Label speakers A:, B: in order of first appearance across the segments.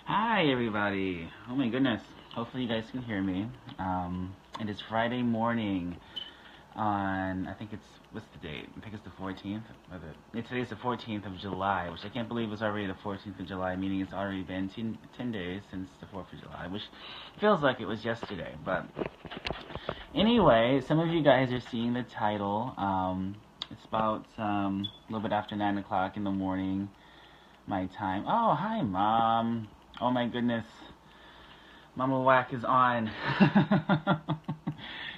A: Hi, everybody. Oh my goodness. Hopefully, you guys can hear me. It is Friday morning on, I think it's, what's the date? I think it's the 14th. Today's the 14th of July, which I can't believe is already the 14th of July, meaning it's already been 10 days since the 4th of July, which feels like it was yesterday. But anyway, some of you guys are seeing the title. It's about a little bit after 9 o'clock in the morning, my time. Oh, hi, Mom. Oh my goodness. Mama Whack is on.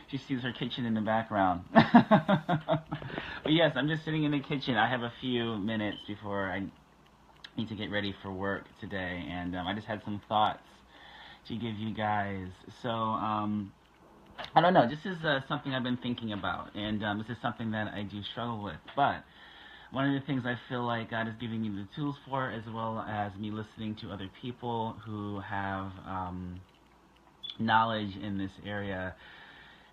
A: She sees her kitchen in the background. But yes, I'm just sitting in the kitchen. I have a few minutes before I need to get ready for work today, and I just had some thoughts to give you guys. So, I don't know. This is something I've been thinking about, and this is something that I do struggle with. But one of the things I feel like God is giving me the tools for, as well as me listening to other people who have knowledge in this area,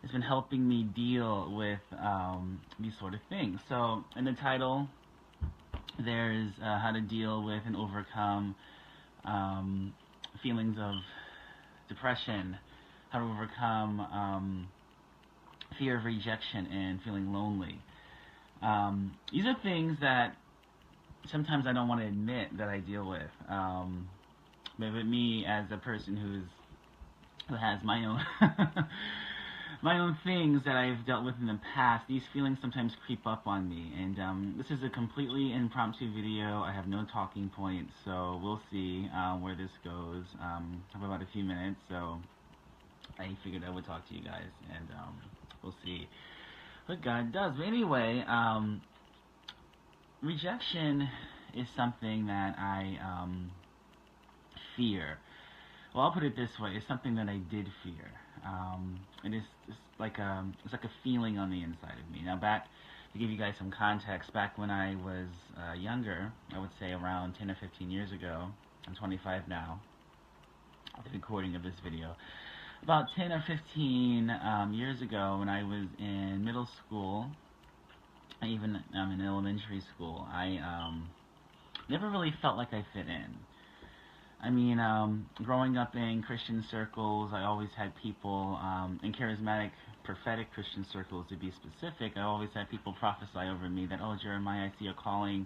A: has been helping me deal with these sort of things. So, in the title, there's how to deal with and overcome feelings of depression, how to overcome fear of rejection and feeling lonely. These are things that sometimes I don't want to admit that I deal with. But with me as a person who has my own my own things that I've dealt with in the past, these feelings sometimes creep up on me. And this is a completely impromptu video. I have no talking points, so we'll see where this goes. I have about a few minutes, so I figured I would talk to you guys, and we'll see what God does. But anyway, rejection is something that I fear. Well, I'll put it this way: it's something that I did fear. It is it's like a feeling on the inside of me. Now, back to give you guys some context, back when I was younger, I would say around 10 or 15 years ago. I'm 25 now. At the recording of this video, about 10 or 15 years ago, when I was in middle school, even in elementary school, I never really felt like I fit in. I mean, growing up in Christian circles, I always had people, in charismatic, prophetic Christian circles to be specific, I always had people prophesy over me that, oh, Jeremiah, I see a calling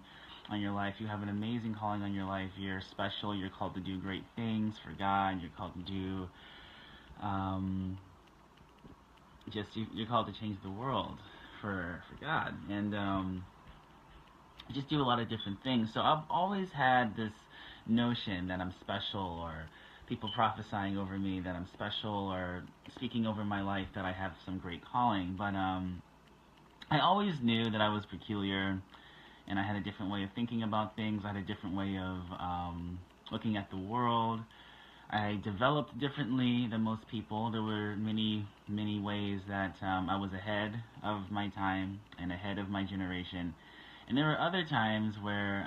A: on your life. You have an amazing calling on your life. You're special. You're called to do great things for God. You're called to do, you're called to change the world for God. And, just do a lot of different things. So I've always had this notion that I'm special, or people prophesying over me that I'm special, or speaking over my life that I have some great calling. But I always knew that I was peculiar, and I had a different way of thinking about things. I had a different way of looking at the world. I developed differently than most people. There were many, many ways that I was ahead of my time and ahead of my generation. And there were other times where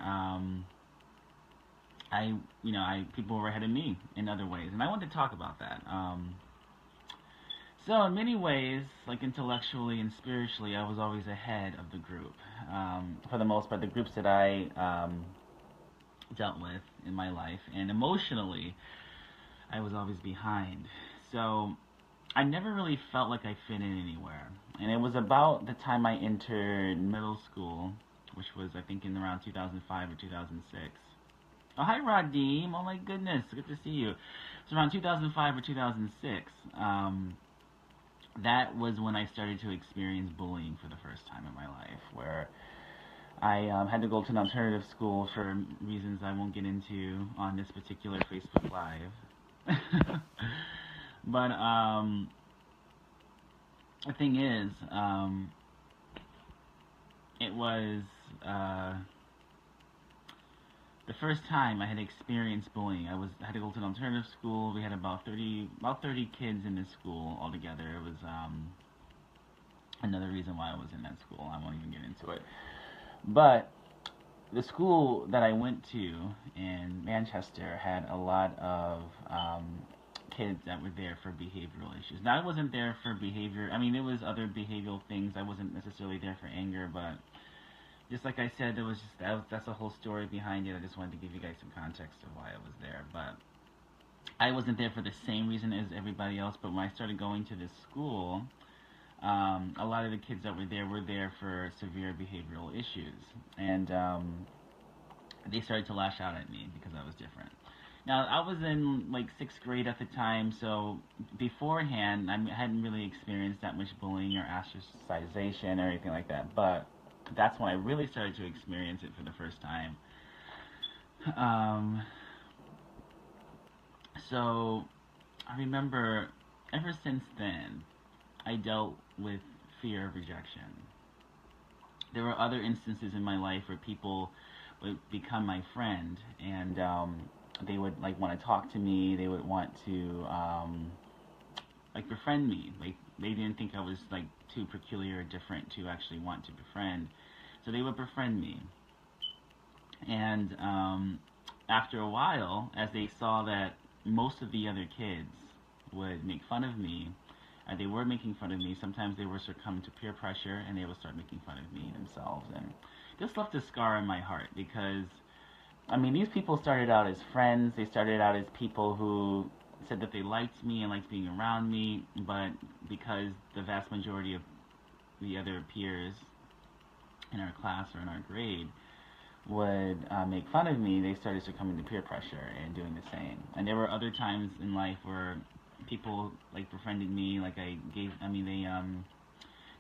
A: people were ahead of me in other ways, and I want to talk about that. So in many ways, like intellectually and spiritually, I was always ahead of the group. For the most part, the groups that I dealt with in my life, and emotionally, I was always behind. So I never really felt like I fit in anywhere. And it was about the time I entered middle school, which was, I think, in around 2005 or 2006. Oh, hi, Radim. Oh, my goodness. Good to see you. It's around 2005 or 2006. That was when I started to experience bullying for the first time in my life, where I had to go to an alternative school for reasons I won't get into on this particular Facebook Live. But the thing is, it was the first time I had experienced bullying. I had to go to an alternative school. We had about 30 kids in this school altogether. It was another reason why I was in that school. I won't even get into it. But the school that I went to in Manchester had a lot of kids that were there for behavioral issues. Now, I wasn't there for behavior. I mean, there was other behavioral things. I wasn't necessarily there for anger, but just like I said, that's a whole story behind it. I just wanted to give you guys some context of why I was there. But I wasn't there for the same reason as everybody else, but when I started going to this school, a lot of the kids that were there for severe behavioral issues, and they started to lash out at me because I was different. Now, I was in like sixth grade at the time, so beforehand, I hadn't really experienced that much bullying or ostracization or anything like that. But that's when I really started to experience it for the first time. Um, so I remember ever since then, I dealt with fear of rejection. There were other instances in my life where people would become my friend, and they would like want to talk to me. They would want to like befriend me. Like they didn't think I was like too peculiar or different to actually want to befriend, so they would befriend me. And after a while, as they saw that most of the other kids would make fun of me, they were making fun of me. Sometimes they were succumb to peer pressure, and they would start making fun of me themselves. And this left a scar in my heart because, I mean, these people started out as friends. They started out as people who said that they liked me and liked being around me, but because the vast majority of the other peers in our class or in our grade would make fun of me, they started succumbing to peer pressure and doing the same. And there were other times in life where people like befriended me, like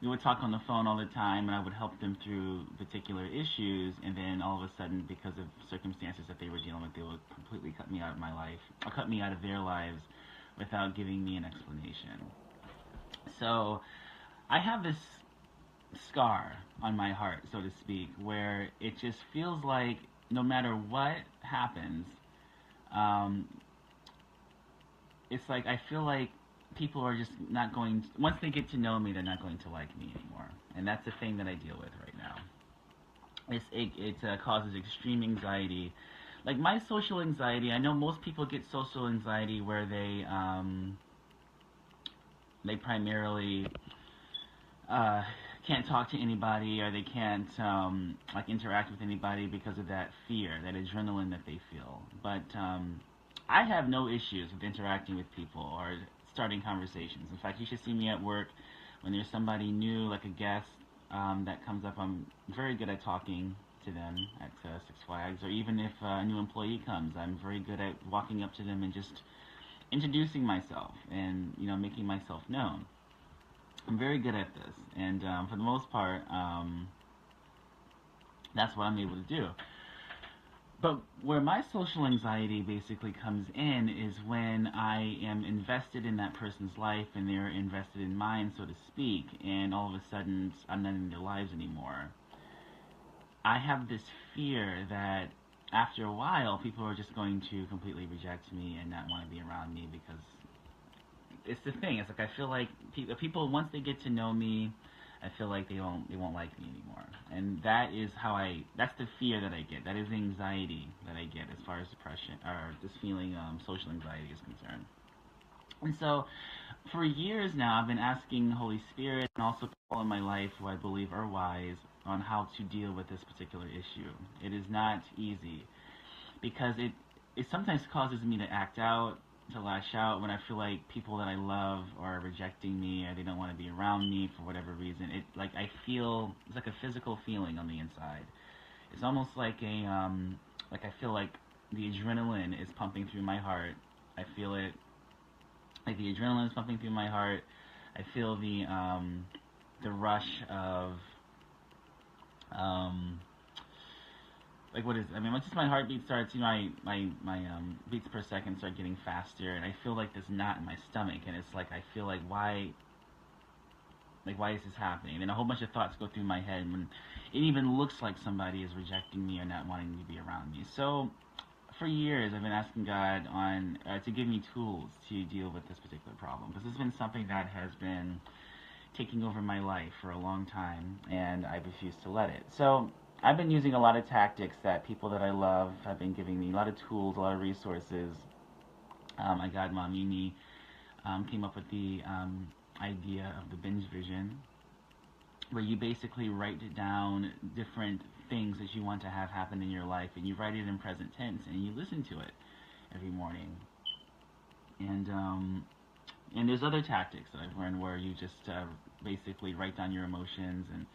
A: we would talk on the phone all the time, and I would help them through particular issues, and then all of a sudden, because of circumstances that they were dealing with, they would completely cut me out of my life, or cut me out of their lives without giving me an explanation. So I have this scar on my heart, so to speak, where it just feels like no matter what happens, um, it's like I feel like people are just not going to, once they get to know me, they're not going to like me anymore, and that's the thing that I deal with right now. It causes extreme anxiety, like my social anxiety. I know most people get social anxiety where they primarily uh, can't talk to anybody, or they can't like interact with anybody because of that fear, that adrenaline that they feel. But I have no issues with interacting with people or starting conversations. In fact, you should see me at work when there's somebody new, like a guest that comes up. I'm very good at talking to them at Six Flags, or even if a new employee comes, I'm very good at walking up to them and just introducing myself and making myself known. I'm very good at this, and for the most part, that's what I'm able to do. But where my social anxiety basically comes in is when I am invested in that person's life and they're invested in mine, so to speak, and all of a sudden I'm not in their lives anymore. I have this fear that after a while, people are just going to completely reject me and not want to be around me because it's the thing. It's like I feel like people once they get to know me, I feel like they won't like me anymore, and that's the fear that I get. That is the anxiety that I get as far as depression or this feeling social anxiety is concerned. And so, for years now, I've been asking the Holy Spirit and also people in my life who I believe are wise on how to deal with this particular issue. It is not easy because it sometimes causes me to act out, to lash out when I feel like people that I love are rejecting me or they don't want to be around me for whatever reason. I feel it's like a physical feeling on the inside. It's almost like I feel like the adrenaline is pumping through my heart. I feel it like the adrenaline is pumping through my heart. I feel the rush of um, like what is I mean, once just my heartbeat starts, my beats per second start getting faster, and I feel like this knot in my stomach, and it's like I feel like why is this happening? And a whole bunch of thoughts go through my head when it even looks like somebody is rejecting me or not wanting to be around me. So for years, I've been asking God on to give me tools to deal with this particular problem, because it's been something that has been taking over my life for a long time, and I refuse to let it. So I've been using a lot of tactics that people that I love have been giving me, a lot of tools, a lot of resources. My godmom, Mimi, came up with the idea of the binge vision, where you basically write down different things that you want to have happen in your life, and you write it in present tense, and you listen to it every morning. And there's other tactics that I've learned where you just basically write down your emotions, and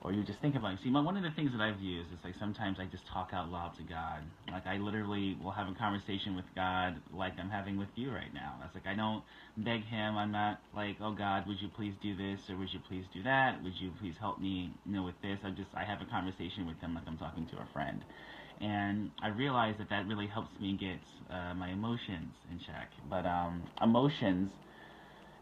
A: or you just think about it. See, one of the things that I've used is like sometimes I just talk out loud to God. Like I literally will have a conversation with God like I'm having with you right now. That's like I don't beg Him. I'm not like, oh God, would you please do this, or would you please do that? Would you please help me, with this? I have a conversation with Him like I'm talking to a friend. And I realize that that really helps me get my emotions in check. But emotions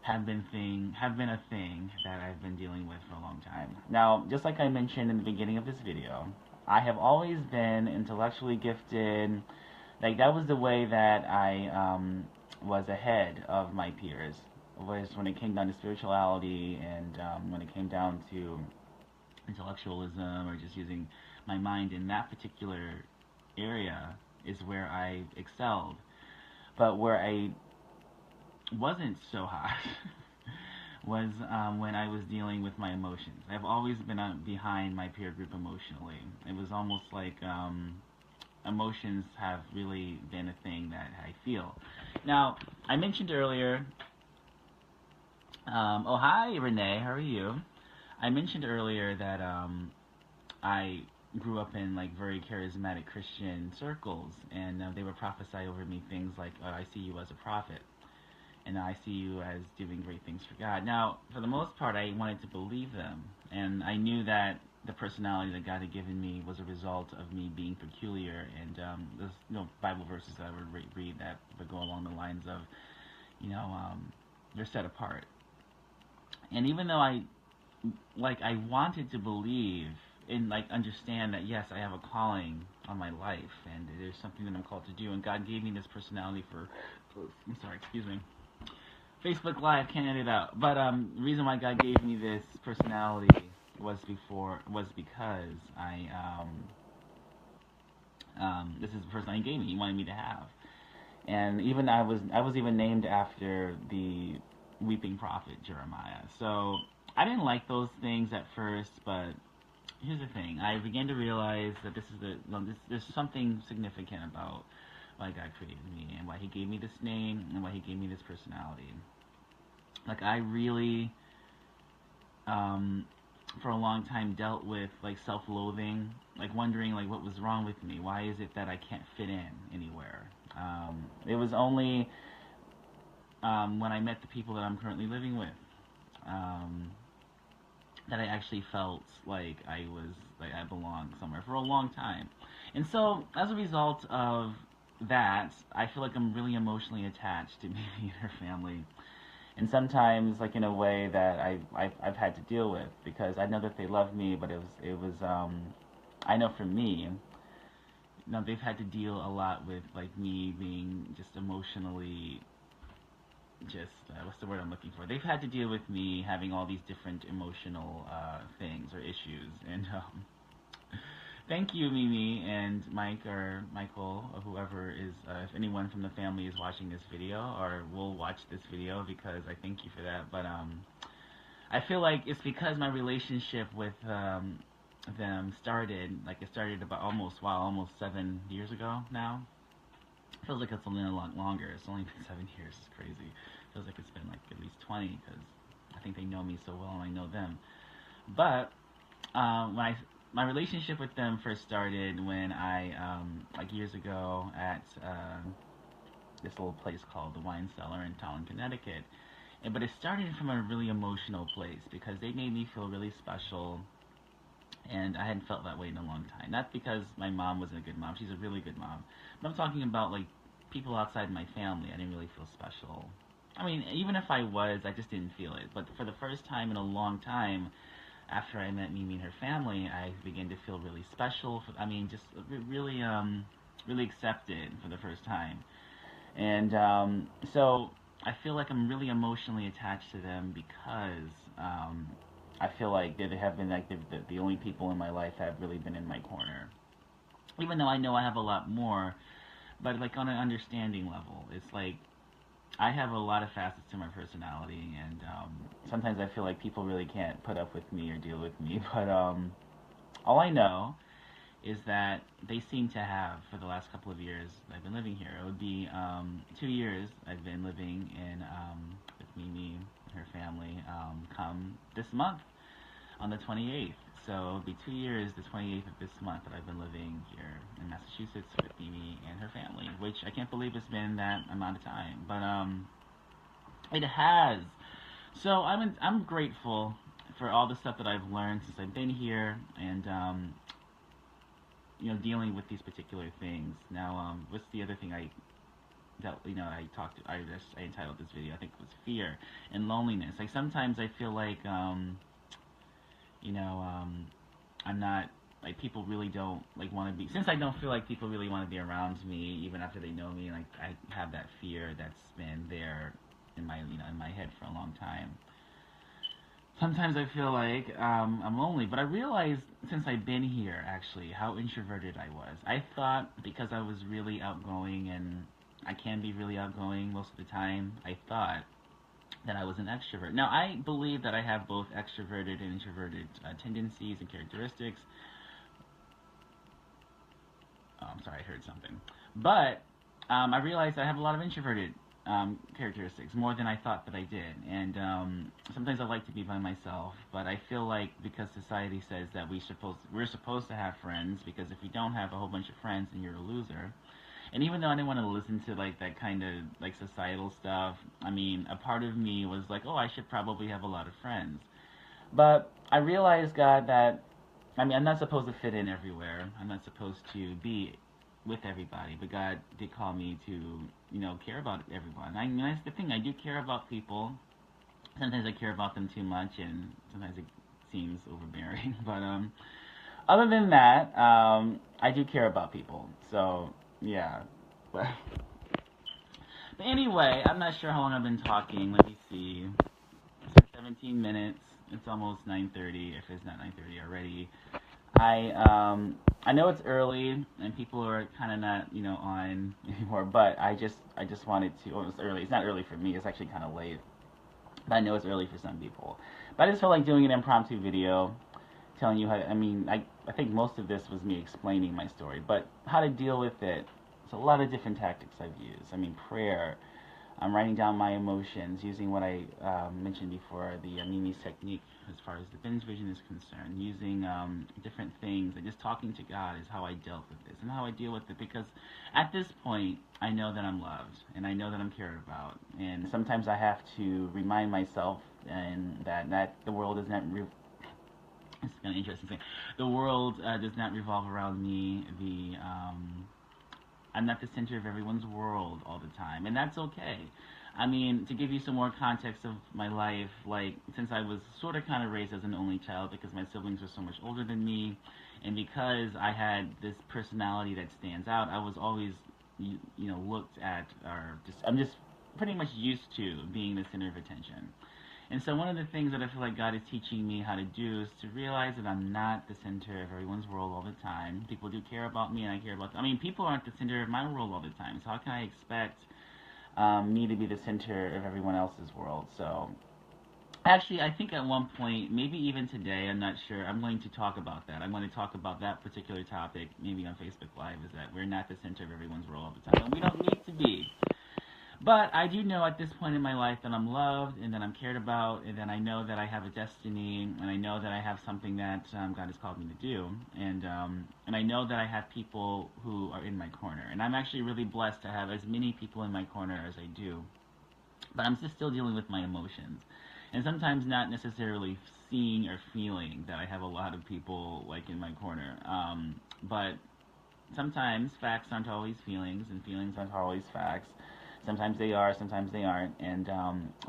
A: have been a thing that I've been dealing with for a long time. Now, just like I mentioned in the beginning of this video, I have always been intellectually gifted. Like that was the way that I was ahead of my peers. Was when it came down to spirituality, and when it came down to intellectualism, or just using my mind in that particular area, is where I excelled. But where I wasn't so hot was when I was dealing with my emotions. I've always been behind my peer group emotionally. It was almost like emotions have really been a thing that I feel. Now, I mentioned earlier, oh hi Renee, how are you? I mentioned earlier that I grew up in like very charismatic Christian circles, and they would prophesy over me things like, oh, I see you as a prophet, and I see you as doing great things for God. Now, for the most part, I wanted to believe them, and I knew that the personality that God had given me was a result of me being peculiar, and there's Bible verses that I would read that would go along the lines of, you're set apart. And even though I wanted to believe and understand that yes, I have a calling on my life, and there's something that I'm called to do, and God gave me this personality for, I'm sorry, excuse me, Facebook Live, can't edit it out. But the reason why God gave me this personality was because this is the personality He gave me. He wanted me to have, and even I was even named after the weeping prophet Jeremiah. So I didn't like those things at first, but here's the thing: I began to realize that there's something significant about why God created me, and why He gave me this name, and why He gave me this personality. Like I really, for a long time, dealt with self-loathing, wondering what was wrong with me. Why is it that I can't fit in anywhere? It was only when I met the people that I'm currently living with, that I actually felt like I belonged somewhere for a long time. And so, as a result of that, I feel like I'm really emotionally attached to Mimi and her family. And sometimes, in a way that I've had to deal with, because I know that they love me, but it was I know for me, they've had to deal a lot with me being just emotionally, what's the word I'm looking for? They've had to deal with me having all these different emotional things or issues, and thank you, Mimi and Mike or Michael or whoever is, if anyone from the family is watching this video or will watch this video, because I thank you for that. But I feel like it's because my relationship with them started, it started about almost 7 years ago now. It feels like it's only a lot longer. It's only been 7 years. It's crazy. It feels like it's been at least 20, because I think they know me so well and I know them. But my relationship with them first started when I, years ago at this little place called the Wine Cellar in Tallinn, Connecticut. But it started from a really emotional place, because they made me feel really special, and I hadn't felt that way in a long time. Not because my mom wasn't a good mom. She's a really good mom. But I'm talking about, people outside my family. I didn't really feel special. I mean, even if I was, I just didn't feel it. But for the first time in a long time, after I met Mimi and her family, I began to feel really special. Just really, really accepted for the first time. And so I feel like I'm really emotionally attached to them, because I feel like they have been the only people in my life that have really been in my corner. Even though I know I have a lot more, but on an understanding level, it's I have a lot of facets to my personality, and sometimes I feel like people really can't put up with me or deal with me. But all I know is that they seem to have for the last couple of years I've been living here. It would be 2 years I've been living in with Mimi and her family come this month on the 28th. So it'll be 2 years, the 28th of this month, that I've been living here in Massachusetts with Mimi and her family, which I can't believe it's been that amount of time. But it has. So I'm grateful for all the stuff that I've learned since I've been here, and dealing with these particular things. Now, what's the other thing I entitled this video, I think it was fear and loneliness. Like sometimes I feel like I'm not, like, people really don't like want to be, since I don't feel like people really want to be around me even after they know me. Like I have that fear that's been there in my in my head for a long time. Sometimes I feel like I'm lonely, but I realized since I've been here actually how introverted I was. I thought because I was really outgoing, and I can be really outgoing most of the time, I thought that I was an extrovert. Now, I believe that I have both extroverted and introverted tendencies and characteristics. Oh, I'm sorry, I heard something. But I realized I have a lot of introverted characteristics, more than I thought that I did. And sometimes I like to be by myself, but I feel like because society says that we're supposed to have friends, because if you don't have a whole bunch of friends, then you're a loser. And even though I didn't want to listen to like that kind of like societal stuff, I mean, a part of me was like, oh, I should probably have a lot of friends. But I realized, God, that I mean, I'm not supposed to fit in everywhere. I'm not supposed to be with everybody. But God did call me to, care about everyone. I mean, that's the thing. I do care about people. Sometimes I care about them too much, and sometimes it seems overbearing. But other than that, I do care about people. So yeah. But anyway, I'm not sure how long I've been talking. Let me see. It's 17 minutes. It's almost 9:30. If it's not 9:30 already, I know it's early and people are kind of not on anymore. But I just wanted to. Well, it's early. It's not early for me. It's actually kind of late. But I know it's early for some people. But I just felt like doing an impromptu video, telling you how. I think most of this was me explaining my story, but how to deal with it. It's a lot of different tactics I've used. I mean, prayer. I'm writing down my emotions, using what I mentioned before, the Mimi's technique as far as the binge vision is concerned, using different things, and just talking to God is how I dealt with this, and how I deal with it, because at this point, I know that I'm loved, and I know that I'm cared about, and sometimes I have to remind myself and that the world does not it's kind of interesting thing. The world does not revolve around me. I'm not the center of everyone's world all the time, and that's okay. I mean, to give you some more context of my life, like, since I was sort of kind of raised as an only child because my siblings were so much older than me, and because I had this personality that stands out, I was always, looked at, I'm just pretty much used to being the center of attention. And so one of the things that I feel like God is teaching me how to do is to realize that I'm not the center of everyone's world all the time. People do care about me, and I care about them. I mean, people aren't the center of my world all the time, so how can I expect me to be the center of everyone else's world? So, actually, I think at one point, maybe even today, I'm not sure, I'm going to talk about that. I'm going to talk about that particular topic, maybe on Facebook Live, is that we're not the center of everyone's world all the time, and we don't need to be. But I do know at this point in my life that I'm loved, and that I'm cared about, and that I know that I have a destiny, and I know that I have something that God has called me to do, and I know that I have people who are in my corner, and I'm actually really blessed to have as many people in my corner as I do. But I'm just still dealing with my emotions, and sometimes not necessarily seeing or feeling that I have a lot of people like in my corner. But sometimes facts aren't always feelings, and feelings aren't always facts. Sometimes they are, sometimes they aren't. And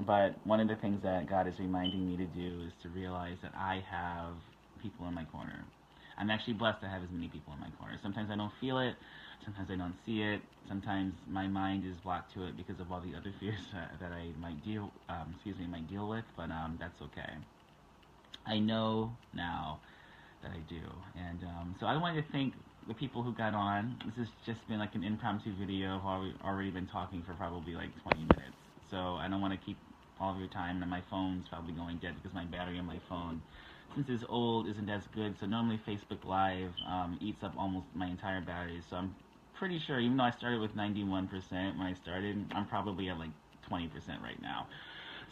A: but one of the things that God is reminding me to do is to realize that I have people in my corner. I'm actually blessed to have as many people in my corner. Sometimes I don't feel it. Sometimes I don't see it. Sometimes my mind is blocked to it because of all the other fears that I might deal with. But that's okay. I know now that I do. And so I wanted to thank the people who got on. This has just been like an impromptu video. I've already been talking for probably like 20 minutes. So I don't want to keep all of your time, and my phone's probably going dead because my battery on my phone since it's old, isn't as good. So normally Facebook Live eats up almost my entire battery. So I'm pretty sure, even though I started with 91% when I started, I'm probably at like 20% right now.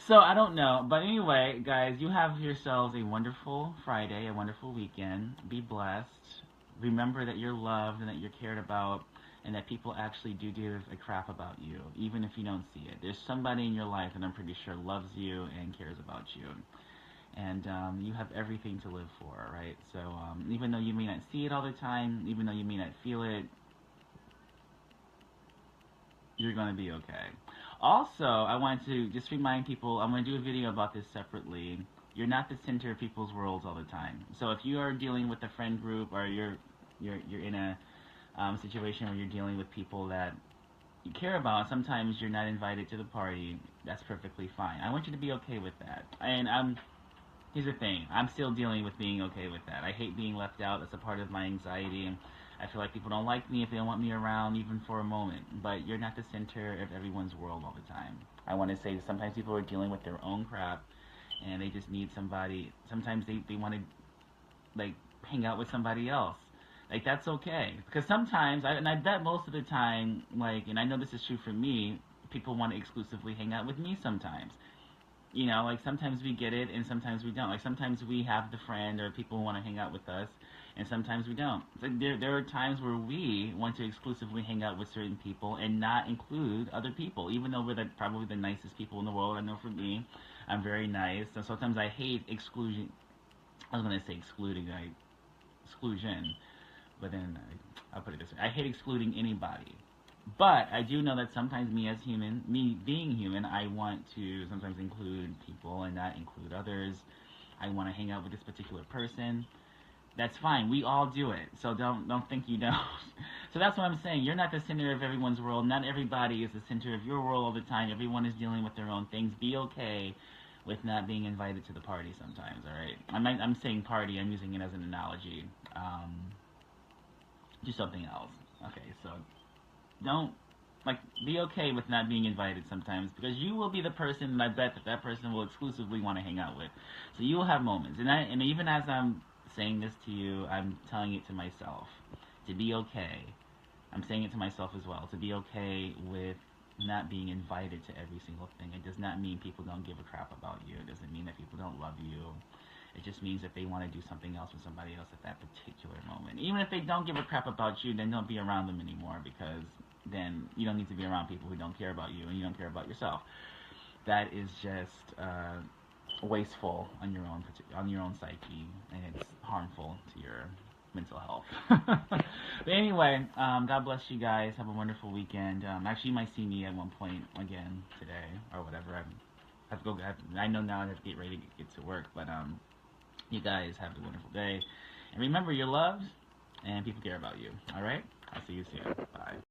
A: So I don't know. But anyway, guys, you have yourselves a wonderful Friday, a wonderful weekend. Be blessed. Remember that you're loved and that you're cared about and that people actually do give a crap about you, even if you don't see it. There's somebody in your life that I'm pretty sure loves you and cares about you. And you have everything to live for, right? So even though you may not see it all the time, even though you may not feel it, you're going to be okay. Also, I want to just remind people, I'm going to do a video about this separately. You're not the center of people's worlds all the time. So if you are dealing with a friend group or you're in a situation where you're dealing with people that you care about, sometimes you're not invited to the party. That's perfectly fine. I want you to be okay with that. And here's the thing. I'm still dealing with being okay with that. I hate being left out. That's a part of my anxiety. I feel like people don't like me if they don't want me around even for a moment. But you're not the center of everyone's world all the time. I want to say sometimes people are dealing with their own crap and they just need somebody. Sometimes they want to like hang out with somebody else. Like that's okay. Because sometimes, and I bet most of the time, like, and I know this is true for me, people want to exclusively hang out with me sometimes. You know, like sometimes we get it and sometimes we don't. Like sometimes we have the friend or people want to hang out with us and sometimes we don't. So there are times where we want to exclusively hang out with certain people and not include other people, even though we're probably the nicest people in the world. I know for me, I'm very nice. So sometimes I hate exclusion. I was going to say excluding, like exclusion, but then I'll put it this way. I hate excluding anybody. But I do know that sometimes me being human, I want to sometimes include people and not include others. I want to hang out with this particular person. That's fine. We all do it. So don't think you don't. So that's what I'm saying. You're not the center of everyone's world. Not everybody is the center of your world all the time. Everyone is dealing with their own things. Be okay with not being invited to the party sometimes, all right? I'm saying party. I'm using it as an analogy. Do something else. Okay, so don't be okay with not being invited sometimes because you will be the person and I bet that person will exclusively want to hang out with. So you will have moments. And even as I'm saying this to you, I'm telling it to myself to be okay. I'm saying it to myself as well, to be okay with not being invited to every single thing. It does not mean people don't give a crap about you. It doesn't mean that people don't love you. It just means that they want to do something else with somebody else at that particular moment. Even if they don't give a crap about you, then don't be around them anymore because then you don't need to be around people who don't care about you and you don't care about yourself. That is just wasteful on your own psyche, and it's harmful to your mental health. But anyway, God bless you guys. Have a wonderful weekend. Actually, you might see me at one point again today or whatever. I have to go. I know now I have to get ready to get to work, but you guys have a wonderful day, and remember, you're loved, and people care about you. All right. I'll see you soon. Bye.